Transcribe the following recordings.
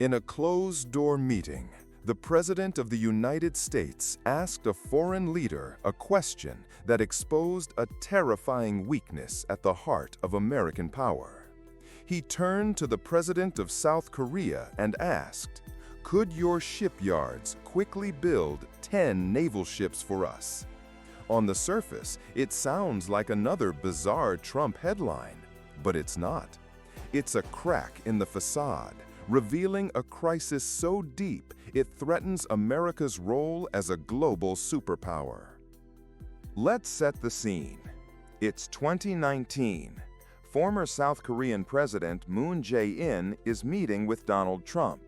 In a closed-door meeting, the President of the United States asked a foreign leader a question that exposed a terrifying weakness at the heart of American power. He turned to the President of South Korea and asked, "Could your shipyards quickly build 10 naval ships for us?" On the surface, it sounds like another bizarre Trump headline, but it's not. It's a crack in the facade, revealing a crisis so deep it threatens America's role as a global superpower. Let's set the scene. It's 2019. Former South Korean President Moon Jae-in is meeting with Donald Trump.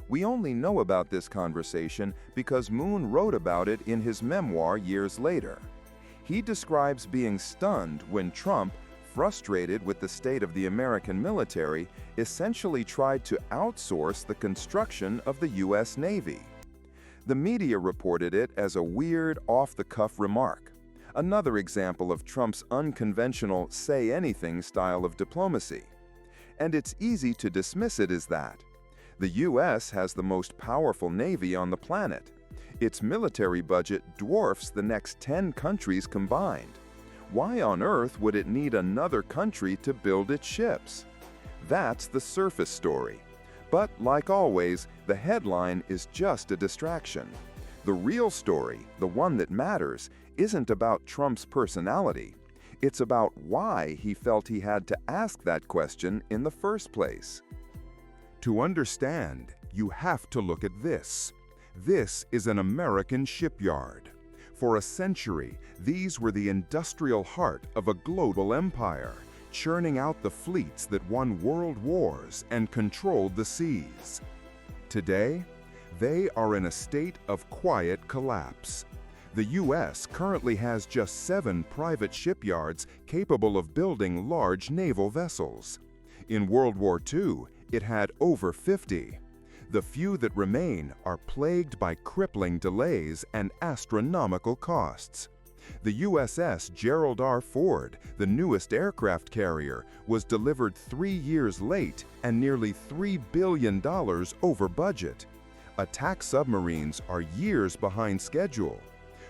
We only know about this conversation because Moon wrote about it in his memoir years later. He describes being stunned when Trump, frustrated with the state of the American military, essentially tried to outsource the construction of the U.S. Navy. The media reported it as a weird, off-the-cuff remark, another example of Trump's unconventional say-anything style of diplomacy. And it's easy to dismiss it as that. The U.S. has the most powerful Navy on the planet. Its military budget dwarfs the next 10 countries combined. Why on earth would it need another country to build its ships? That's the surface story. But like always, the headline is just a distraction. The real story, the one that matters, isn't about Trump's personality. It's about why he felt he had to ask that question in the first place. To understand, you have to look at this. This is an American shipyard. For a century, these were the industrial heart of a global empire, churning out the fleets that won world wars and controlled the seas. Today, they are in a state of quiet collapse. The U.S. currently has just 7 private shipyards capable of building large naval vessels. In World War II, it had over 50. The few that remain are plagued by crippling delays and astronomical costs. The USS Gerald R. Ford, the newest aircraft carrier, was delivered 3 years late and nearly $3 billion over budget. Attack submarines are years behind schedule.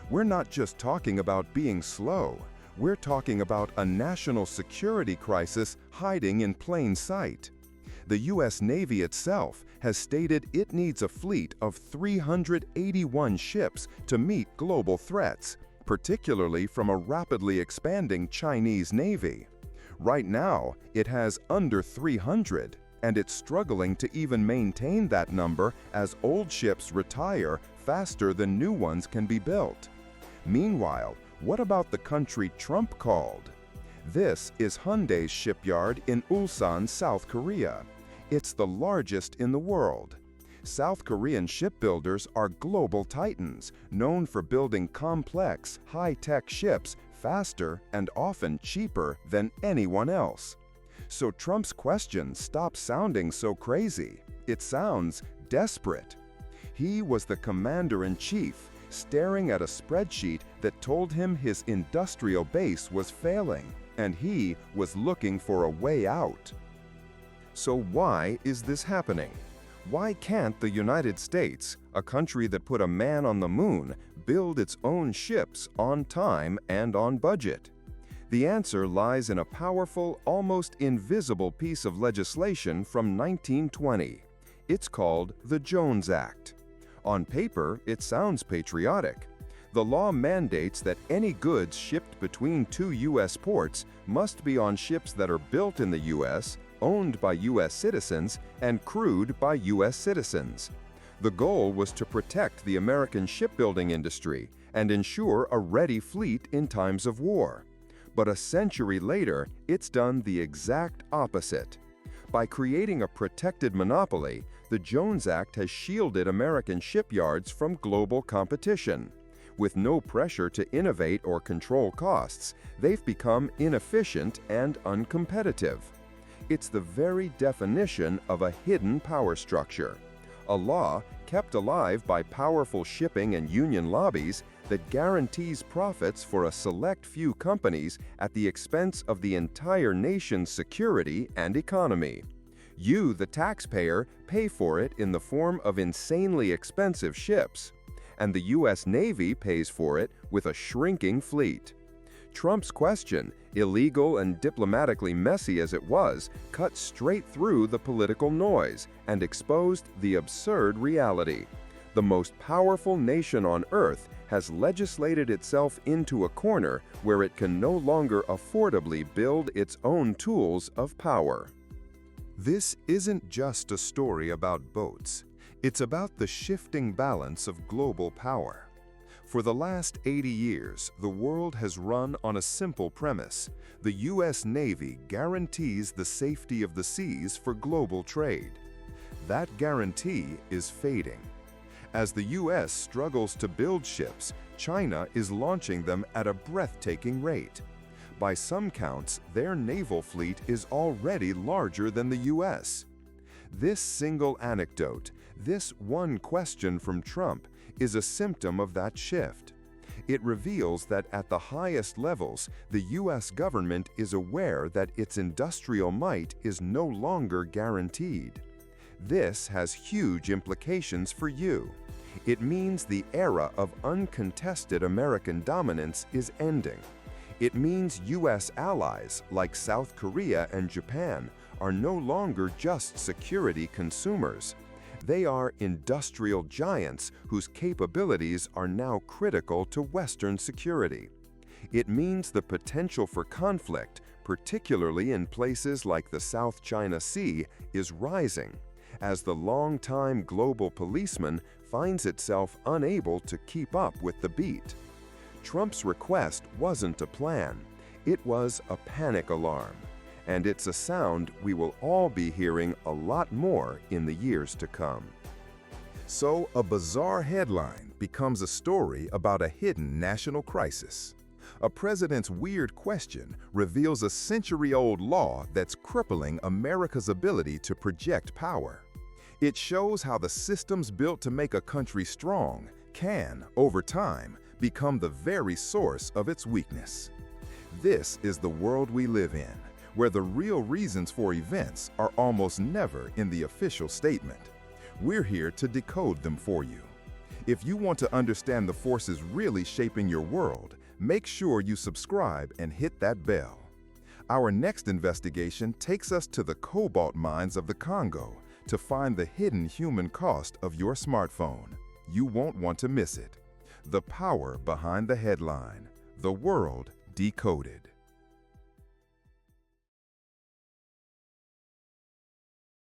We're not just talking about being slow. We're talking about a national security crisis hiding in plain sight. The U.S. Navy itself has stated it needs a fleet of 381 ships to meet global threats, particularly from a rapidly expanding Chinese Navy. Right now, it has under 300, and it's struggling to even maintain that number as old ships retire faster than new ones can be built. Meanwhile, what about the country Trump called? This is Hyundai's shipyard in Ulsan, South Korea. It's the largest in the world. South Korean shipbuilders are global titans, known for building complex, high-tech ships faster and often cheaper than anyone else. So Trump's question stops sounding so crazy. It sounds desperate. He was the commander-in-chief, staring at a spreadsheet that told him his industrial base was failing, and he was looking for a way out. So why is this happening? Why can't the United States, a country that put a man on the moon, build its own ships on time and on budget? The answer lies in a powerful, almost invisible piece of legislation from 1920. It's called the Jones Act. On paper, it sounds patriotic. The law mandates that any goods shipped between 2 U.S. ports must be on ships that are built in the U.S., owned by U.S. citizens, and crewed by U.S. citizens. The goal was to protect the American shipbuilding industry and ensure a ready fleet in times of war. But a century later, it's done the exact opposite. By creating a protected monopoly, the Jones Act has shielded American shipyards from global competition. With no pressure to innovate or control costs, they've become inefficient and uncompetitive. It's the very definition of a hidden power structure, a law kept alive by powerful shipping and union lobbies that guarantees profits for a select few companies at the expense of the entire nation's security and economy. You, the taxpayer, pay for it in the form of insanely expensive ships, and the U.S. Navy pays for it with a shrinking fleet. Trump's question, illegal and diplomatically messy as it was, cut straight through the political noise and exposed the absurd reality. The most powerful nation on Earth has legislated itself into a corner where it can no longer affordably build its own tools of power. This isn't just a story about boats. It's about the shifting balance of global power. For the last 80 years, the world has run on a simple premise. The U.S. Navy guarantees the safety of the seas for global trade. That guarantee is fading. As the U.S. struggles to build ships, China is launching them at a breathtaking rate. By some counts, their naval fleet is already larger than the U.S. This single anecdote, this one question from Trump, is a symptom of that shift. It reveals that at the highest levels, the U.S. government is aware that its industrial might is no longer guaranteed. This has huge implications for you. It means the era of uncontested American dominance is ending. It means U.S. allies like South Korea and Japan are no longer just security consumers. They are industrial giants whose capabilities are now critical to Western security. It means the potential for conflict, particularly in places like the South China Sea, is rising, as the long-time global policeman finds itself unable to keep up with the beat. Trump's request wasn't a plan, it was a panic alarm, and it's a sound we will all be hearing a lot more in the years to come. So, a bizarre headline becomes a story about a hidden national crisis. A president's weird question reveals a century-old law that's crippling America's ability to project power. It shows how the systems built to make a country strong can, over time, become the very source of its weakness. This is the world we live in, where the real reasons for events are almost never in the official statement. We're here to decode them for you. If you want to understand the forces really shaping your world, make sure you subscribe and hit that bell. Our next investigation takes us to the cobalt mines of the Congo to find the hidden human cost of your smartphone. You won't want to miss it. The power behind the headline. The world decoded.